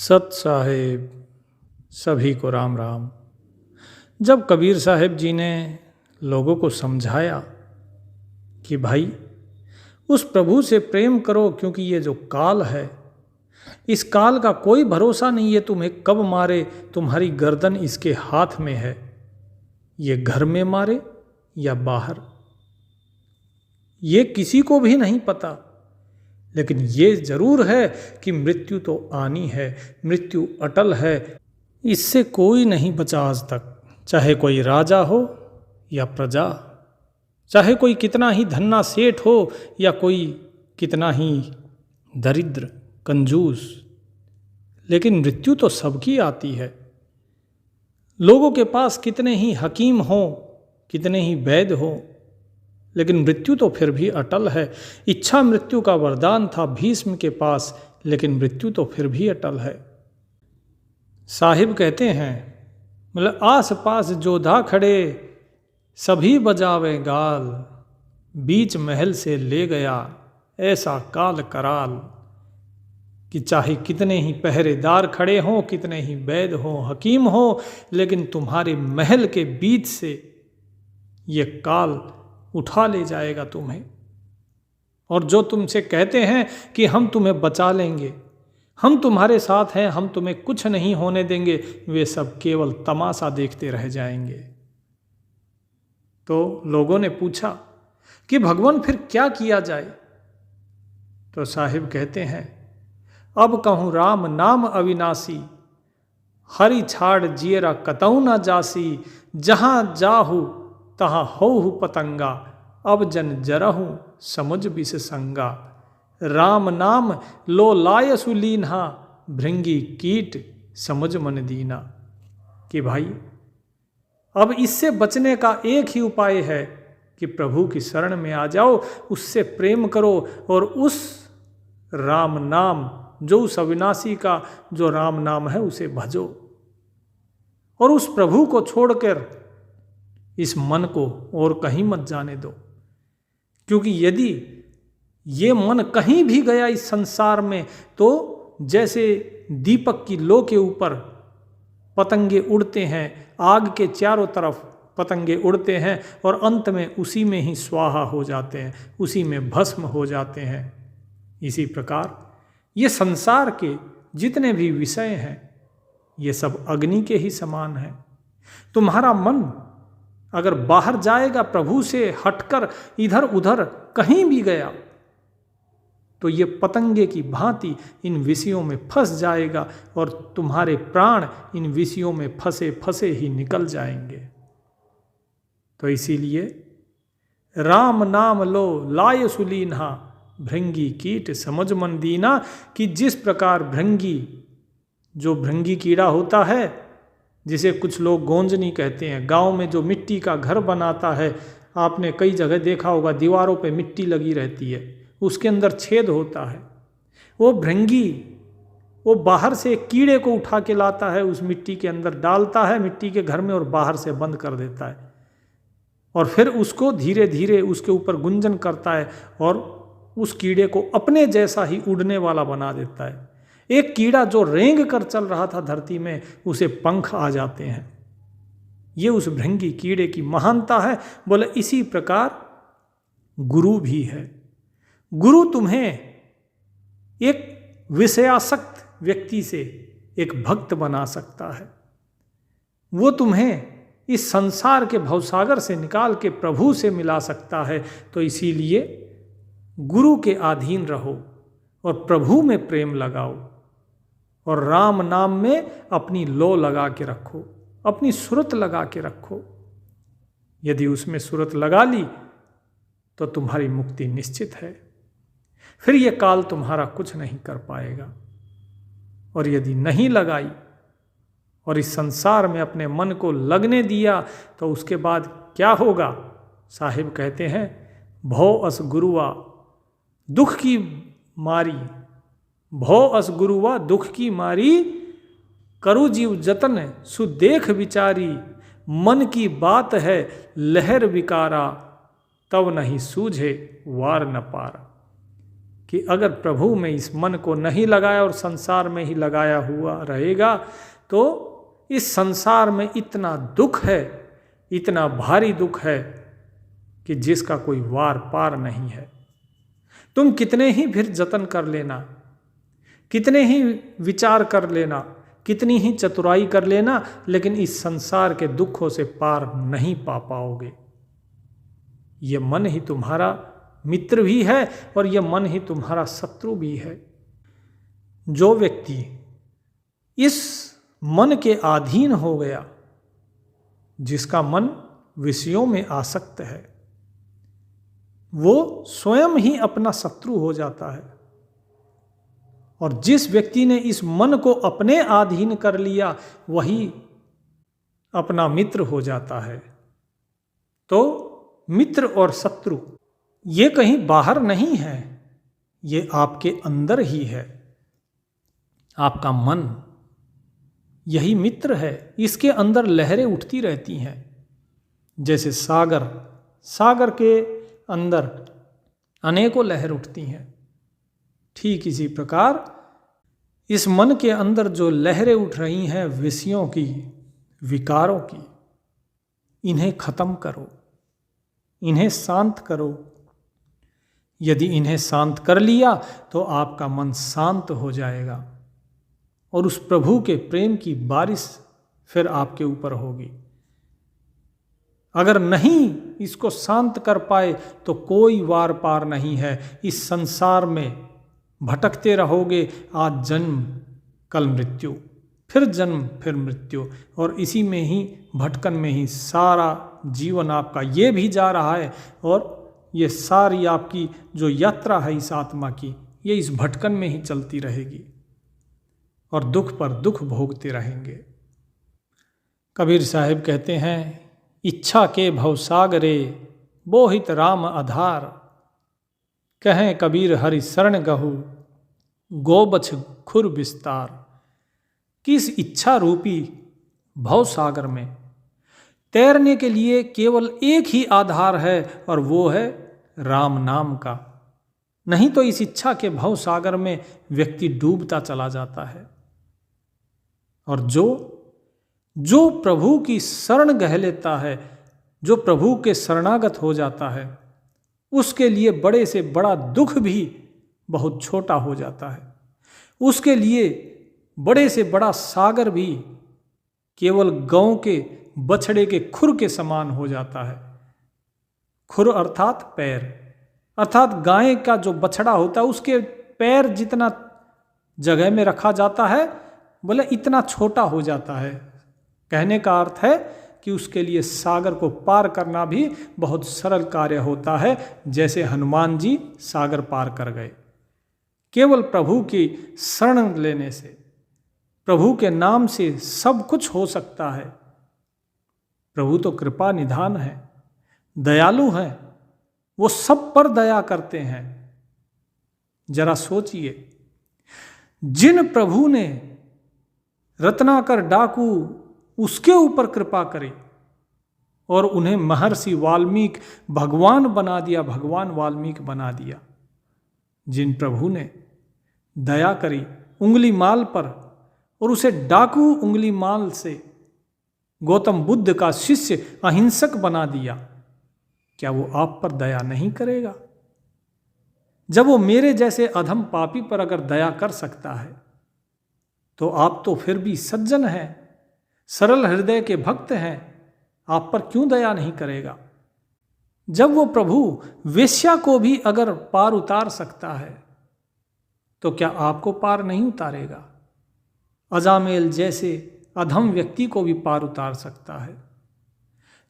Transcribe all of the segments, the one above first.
सत साहेब सभी को राम राम। जब कबीर साहेब जी ने लोगों को समझाया कि भाई उस प्रभु से प्रेम करो, क्योंकि ये जो काल है, इस काल का कोई भरोसा नहीं है तुम्हें कब मारे, तुम्हारी गर्दन इसके हाथ में है, ये घर में मारे या बाहर, ये किसी को भी नहीं पता। लेकिन ये जरूर है कि मृत्यु तो आनी है, मृत्यु अटल है, इससे कोई नहीं बचा आज तक। चाहे कोई राजा हो या प्रजा, चाहे कोई कितना ही धन्ना सेठ हो या कोई कितना ही दरिद्र कंजूस, लेकिन मृत्यु तो सबकी आती है। लोगों के पास कितने ही हकीम हो, कितने ही वैद्य हो, लेकिन मृत्यु तो फिर भी अटल है। इच्छा मृत्यु का वरदान था भीष्म के पास, लेकिन मृत्यु तो फिर भी अटल है। साहिब कहते हैं, मतलब आस पास जोधा खड़े सभी बजावे गाल, बीच महल से ले गया ऐसा काल कराल, कि चाहे कितने ही पहरेदार खड़े हों, कितने ही वैद्य हों, हकीम हों, लेकिन तुम्हारे महल के बीच से ये काल उठा ले जाएगा तुम्हें। और जो तुमसे कहते हैं कि हम तुम्हें बचा लेंगे, हम तुम्हारे साथ हैं, हम तुम्हें कुछ नहीं होने देंगे, वे सब केवल तमाशा देखते रह जाएंगे। तो लोगों ने पूछा कि भगवान फिर क्या किया जाए? तो साहिब कहते हैं, अब कहूँ राम नाम अविनाशी, हरि छाड़ जियरा कतऊ न जासी, जहाँ जाहू तहाँ होहु पतंगा, अब जन जरहु समुझ बिस संगा, राम नाम लो लाय सुलीन्हा, भृंगी कीट समुझ मन दीना। कि भाई अब इससे बचने का एक ही उपाय है कि प्रभु की शरण में आ जाओ, उससे प्रेम करो और उस राम नाम, जो उस अविनाशी का जो राम नाम है, उसे भजो और उस प्रभु को छोड़कर इस मन को और कहीं मत जाने दो। क्योंकि यदि ये मन कहीं भी गया इस संसार में, तो जैसे दीपक की लो के ऊपर पतंगे उड़ते हैं, आग के चारों तरफ पतंगे उड़ते हैं और अंत में उसी में ही स्वाहा हो जाते हैं, उसी में भस्म हो जाते हैं। इसी प्रकार ये संसार के जितने भी विषय हैं, ये सब अग्नि के ही समान हैं। तुम्हारा मन अगर बाहर जाएगा, प्रभु से हटकर इधर उधर कहीं भी गया, तो ये पतंगे की भांति इन विषयों में फंस जाएगा और तुम्हारे प्राण इन विषयों में फंसे फंसे ही निकल जाएंगे। तो इसीलिए राम नाम लो लाय सुलीन्हा, भृंगी कीट समझ मन दीना। कि जिस प्रकार भृंगी, जो भृंगी कीड़ा होता है, जिसे कुछ लोग गोंजनी कहते हैं, गांव में जो मिट्टी का घर बनाता है, आपने कई जगह देखा होगा, दीवारों पे मिट्टी लगी रहती है, उसके अंदर छेद होता है। वो भृंगी, वो बाहर से एक कीड़े को उठा के लाता है, उस मिट्टी के अंदर डालता है, मिट्टी के घर में, और बाहर से बंद कर देता है, और फिर उसको धीरे धीरे उसके ऊपर गुंजन करता है और उस कीड़े को अपने जैसा ही उड़ने वाला बना देता है। एक कीड़ा जो रेंग कर चल रहा था धरती में, उसे पंख आ जाते हैं। ये उस भृंगी कीड़े की महानता है। बोले इसी प्रकार गुरु भी है। गुरु तुम्हें एक विषयासक्त व्यक्ति से एक भक्त बना सकता है। वो तुम्हें इस संसार के भवसागर से निकाल के प्रभु से मिला सकता है। तो इसीलिए गुरु के अधीन रहो और प्रभु में प्रेम लगाओ और राम नाम में अपनी लो लगा के रखो, अपनी सुरत लगा के रखो। यदि उसमें सुरत लगा ली तो तुम्हारी मुक्ति निश्चित है। फिर ये काल तुम्हारा कुछ नहीं कर पाएगा। और यदि नहीं लगाई और इस संसार में अपने मन को लगने दिया, तो उसके बाद क्या होगा? साहिब कहते हैं, भौ अस गुरुआ दुख की मारी, भौ अस गुरुआ दुख की मारी, करु जीव जतन सुदेख विचारी, मन की बात है लहर विकारा, तब नहीं सूझे वार न पारा। कि अगर प्रभु में इस मन को नहीं लगाया और संसार में ही लगाया हुआ रहेगा तो इस संसार में इतना दुख है, इतना भारी दुख है कि जिसका कोई वार पार नहीं है। तुम कितने ही फिर जतन कर लेना, कितने ही विचार कर लेना, कितनी ही चतुराई कर लेना, लेकिन इस संसार के दुखों से पार नहीं पा पाओगे। ये मन ही तुम्हारा मित्र भी है और यह मन ही तुम्हारा शत्रु भी है। जो व्यक्ति इस मन के अधीन हो गया, जिसका मन विषयों में आसक्त है, वो स्वयं ही अपना शत्रु हो जाता है। और जिस व्यक्ति ने इस मन को अपने अधीन कर लिया, वही अपना मित्र हो जाता है। तो मित्र और शत्रु ये कहीं बाहर नहीं है, ये आपके अंदर ही है। आपका मन यही मित्र है, इसके अंदर लहरें उठती रहती हैं। जैसे सागर के अंदर अनेकों लहर उठती हैं, ठीक इसी प्रकार इस मन के अंदर जो लहरें उठ रही हैं विषयों की, विकारों की, इन्हें खत्म करो, इन्हें शांत करो। यदि इन्हें शांत कर लिया तो आपका मन शांत हो जाएगा और उस प्रभु के प्रेम की बारिश फिर आपके ऊपर होगी। अगर नहीं इसको शांत कर पाए तो कोई वार पार नहीं है। इस संसार में भटकते रहोगे, आज जन्म कल मृत्यु, फिर जन्म फिर मृत्यु, और इसी में ही भटकन में ही सारा जीवन आपका ये भी जा रहा है और ये सारी आपकी जो यात्रा है इस आत्मा की, ये इस भटकन में ही चलती रहेगी और दुख पर दुख भोगते रहेंगे। कबीर साहिब कहते हैं, इच्छा के भवसागरे बोहित राम आधार, कहें कबीर हरि शरण गहु गोबछ खुर विस्तार। किस इच्छा रूपी भवसागर में तैरने के लिए केवल एक ही आधार है और वो है राम नाम का। नहीं तो इस इच्छा के भवसागर में व्यक्ति डूबता चला जाता है। और जो प्रभु की शरण गह लेता है, जो प्रभु के शरणागत हो जाता है, उसके लिए बड़े से बड़ा दुख भी बहुत छोटा हो जाता है। उसके लिए बड़े से बड़ा सागर भी केवल गौ के बछड़े के खुर के समान हो जाता है। खुर अर्थात पैर, अर्थात गाय का जो बछड़ा होता है उसके पैर जितना जगह में रखा जाता है, बोले इतना छोटा हो जाता है। कहने का अर्थ है कि उसके लिए सागर को पार करना भी बहुत सरल कार्य होता है। जैसे हनुमान जी सागर पार कर गए केवल प्रभु की शरण लेने से। प्रभु के नाम से सब कुछ हो सकता है। प्रभु तो कृपा निधान है, दयालु हैं, वो सब पर दया करते हैं। जरा सोचिए, जिन प्रभु ने रत्नाकर डाकू उसके ऊपर कृपा करे और उन्हें महर्षि वाल्मीकि भगवान बना दिया, भगवान वाल्मीकि बना दिया। जिन प्रभु ने दया करी उंगली माल पर और उसे डाकू उंगली माल से गौतम बुद्ध का शिष्य अहिंसक बना दिया, क्या वो आप पर दया नहीं करेगा? जब वो मेरे जैसे अधम पापी पर अगर दया कर सकता है तो आप तो फिर भी सज्जन हैं, सरल हृदय के भक्त हैं, आप पर क्यों दया नहीं करेगा? जब वो प्रभु वेश्या को भी अगर पार उतार सकता है तो क्या आपको पार नहीं उतारेगा? अजामेल जैसे अधम व्यक्ति को भी पार उतार सकता है।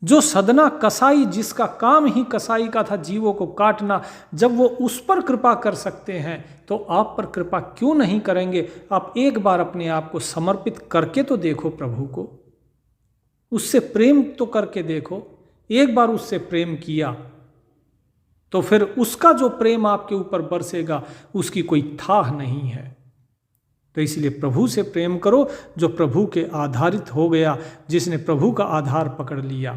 जो सदना कसाई, जिसका काम ही कसाई का था जीवों को काटना, जब वो उस पर कृपा कर सकते हैं तो आप पर कृपा क्यों नहीं करेंगे? आप एक बार अपने आप को समर्पित करके तो देखो प्रभु को, उससे प्रेम तो करके देखो। एक बार उससे प्रेम किया तो फिर उसका जो प्रेम आपके ऊपर बरसेगा उसकी कोई थाह नहीं है। तो इसलिए प्रभु से प्रेम करो, जो प्रभु के आधारित हो गया, जिसने प्रभु का आधार पकड़ लिया,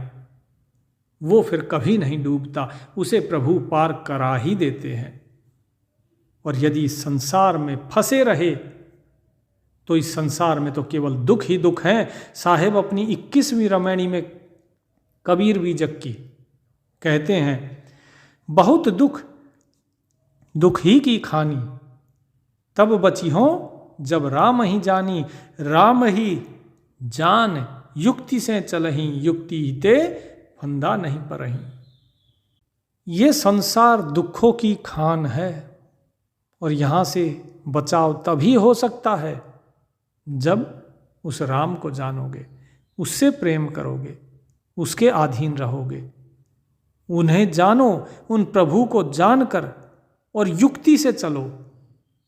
वो फिर कभी नहीं डूबता, उसे प्रभु पार करा ही देते हैं। और यदि इस संसार में फंसे रहे तो इस संसार में तो केवल दुख ही दुख हैं। साहेब अपनी 21वीं रामायणी में कबीर बीजक की कहते हैं, बहुत दुख दुख ही की खानी, तब बची हो जब राम ही जानी, राम ही जान युक्ति से चलही, युक्ति ही ते फंदा नहीं परही। ये संसार दुखों की खान है और यहाँ से बचाव तभी हो सकता है जब उस राम को जानोगे, उससे प्रेम करोगे, उसके अधीन रहोगे। उन्हें जानो, उन प्रभु को जानकर और युक्ति से चलो।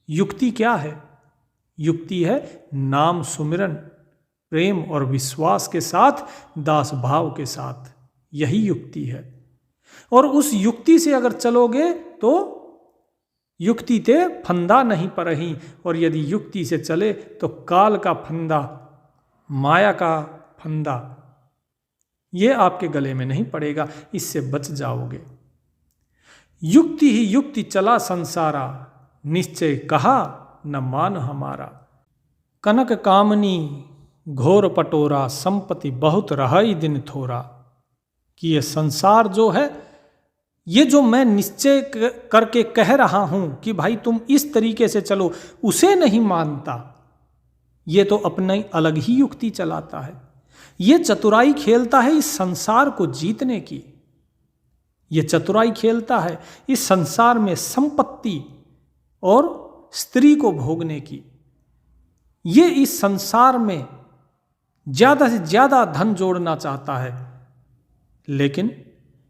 युक्ति क्या है? युक्ति है नाम सुमिरन, प्रेम और विश्वास के साथ, दास भाव के साथ। यही युक्ति है। और उस युक्ति से अगर चलोगे तो युक्ति ते फंदा नहीं परही, और यदि युक्ति से चले तो काल का फंदा, माया का फंदा, ये आपके गले में नहीं पड़ेगा, इससे बच जाओगे। युक्ति ही युक्ति चला संसारा, निश्चय कहा न मान हमारा। कनक कामनी घोर पटोरा, संपत्ति बहुत रहाई दिन थोरा। कि ये संसार जो है, ये जो मैं निश्चय करके कह रहा हूं कि भाई तुम इस तरीके से चलो, उसे नहीं मानता। ये तो अपनी अलग ही युक्ति चलाता है। ये चतुराई खेलता है इस संसार को जीतने की। ये चतुराई खेलता है इस संसार में संपत्ति और स्त्री को भोगने की। ये इस संसार में ज्यादा से ज्यादा धन जोड़ना चाहता है, लेकिन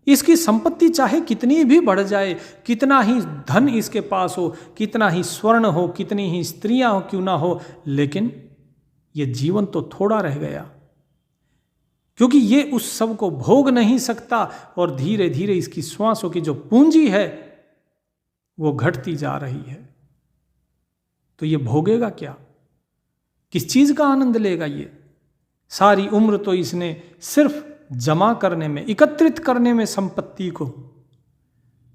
इसकी संपत्ति चाहे कितनी भी बढ़ जाए, कितना ही धन इसके पास हो, कितना ही स्वर्ण हो, कितनी ही स्त्रियां हो क्यों ना हो, लेकिन ये जीवन तो थोड़ा रह गया, क्योंकि ये उस सब को भोग नहीं सकता। और धीरे धीरे इसकी श्वासों की जो पूंजी है वो घटती जा रही है। तो ये भोगेगा क्या? किस चीज का आनंद लेगा? ये सारी उम्र तो इसने सिर्फ जमा करने में, एकत्रित करने में, संपत्ति को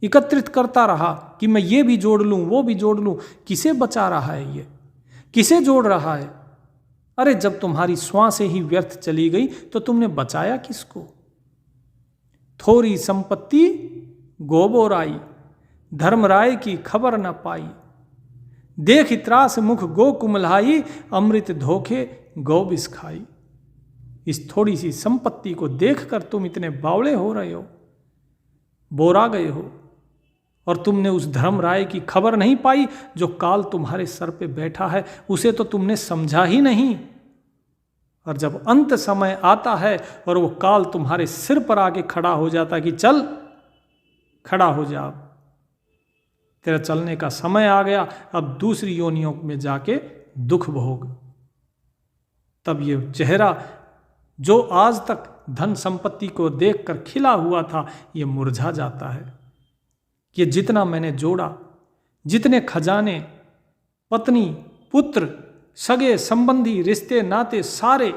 एकत्रित करता रहा कि मैं ये भी जोड़ लूं, वो भी जोड़ लूं। किसे बचा रहा है ये? किसे जोड़ रहा है? अरे जब तुम्हारी श्वासें ही व्यर्थ चली गई तो तुमने बचाया किसको? थोड़ी संपत्ति गोबोराई, धर्मराय की खबर न पाई। देख त्रास मुख गो कुमलाई, अमृत धोखे गौ बिस खाई। इस थोड़ी सी संपत्ति को देखकर तुम इतने बावले हो रहे हो, बोरा गए हो, और तुमने उस धर्मराय की खबर नहीं पाई जो काल तुम्हारे सर पे बैठा है। उसे तो तुमने समझा ही नहीं। और जब अंत समय आता है और वो काल तुम्हारे सिर पर आके खड़ा हो जाता कि चल खड़ा हो जा, तेरा चलने का समय आ गया, अब दूसरी योनियों में जाके दुख भोग, तब ये चेहरा जो आज तक धन संपत्ति को देखकर खिला हुआ था, ये मुरझा जाता है। कि जितना मैंने जोड़ा, जितने खजाने, पत्नी, पुत्र, सगे संबंधी, रिश्ते नाते सारे,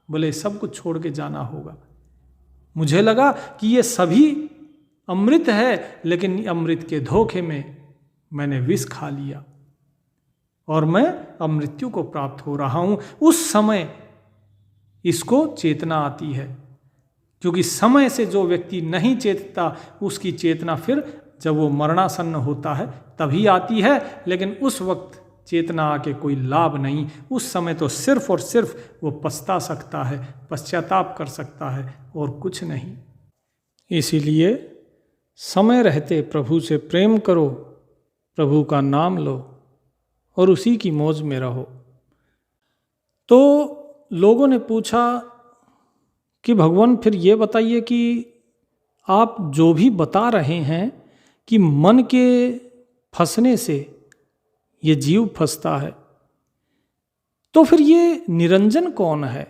बोले सब कुछ छोड़ के जाना होगा। मुझे लगा कि ये सभी अमृत है, लेकिन अमृत के धोखे में मैंने विष खा लिया और मैं अमृत्यु को प्राप्त हो रहा हूं। उस समय इसको चेतना आती है, क्योंकि समय से जो व्यक्ति नहीं चेतता उसकी चेतना फिर जब वो मरणासन्न होता है तभी आती है। लेकिन उस वक्त चेतना आके कोई लाभ नहीं। उस समय तो सिर्फ और सिर्फ वो पछता सकता है, पश्चाताप कर सकता है, और कुछ नहीं। इसीलिए समय रहते प्रभु से प्रेम करो, प्रभु का नाम लो और उसी की मौज में रहो। तो लोगों ने पूछा कि भगवान फिर ये बताइए कि आप जो भी बता रहे हैं कि मन के फंसने से ये जीव फंसता है, तो फिर ये निरंजन कौन है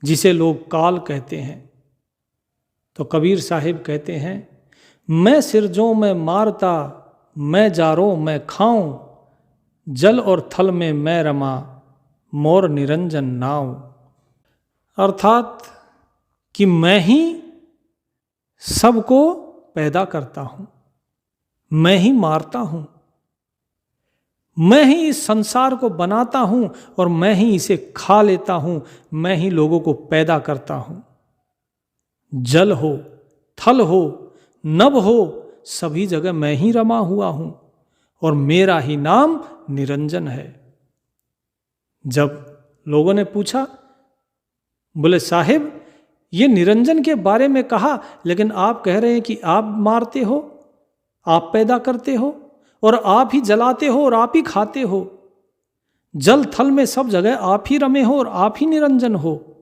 जिसे लोग काल कहते हैं? तो कबीर साहिब कहते हैं, मैं सिरजों में मारता, मैं जारों में खाऊं, जल और थल में मैं रमा, मोर निरंजन नाव। अर्थात कि मैं ही सबको पैदा करता हूं, मैं ही मारता हूं, मैं ही इस संसार को बनाता हूं और मैं ही इसे खा लेता हूं, मैं ही लोगों को पैदा करता हूं। जल हो, थल हो, नभ हो, सभी जगह मैं ही रमा हुआ हूं और मेरा ही नाम निरंजन है। जब लोगों ने पूछा, बोले साहिब ये निरंजन के बारे में कहा, लेकिन आप कह रहे हैं कि आप मारते हो, आप पैदा करते हो और आप ही जलाते हो और आप ही खाते हो, जल थल में सब जगह आप ही रमे हो और आप ही निरंजन हो।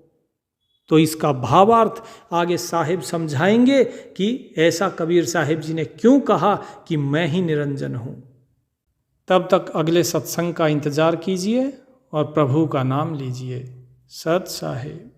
तो इसका भावार्थ आगे साहिब समझाएंगे कि ऐसा कबीर साहिब जी ने क्यों कहा कि मैं ही निरंजन हूं। तब तक अगले सत्संग का इंतजार कीजिए और प्रभु का नाम लीजिए। सत साहिब।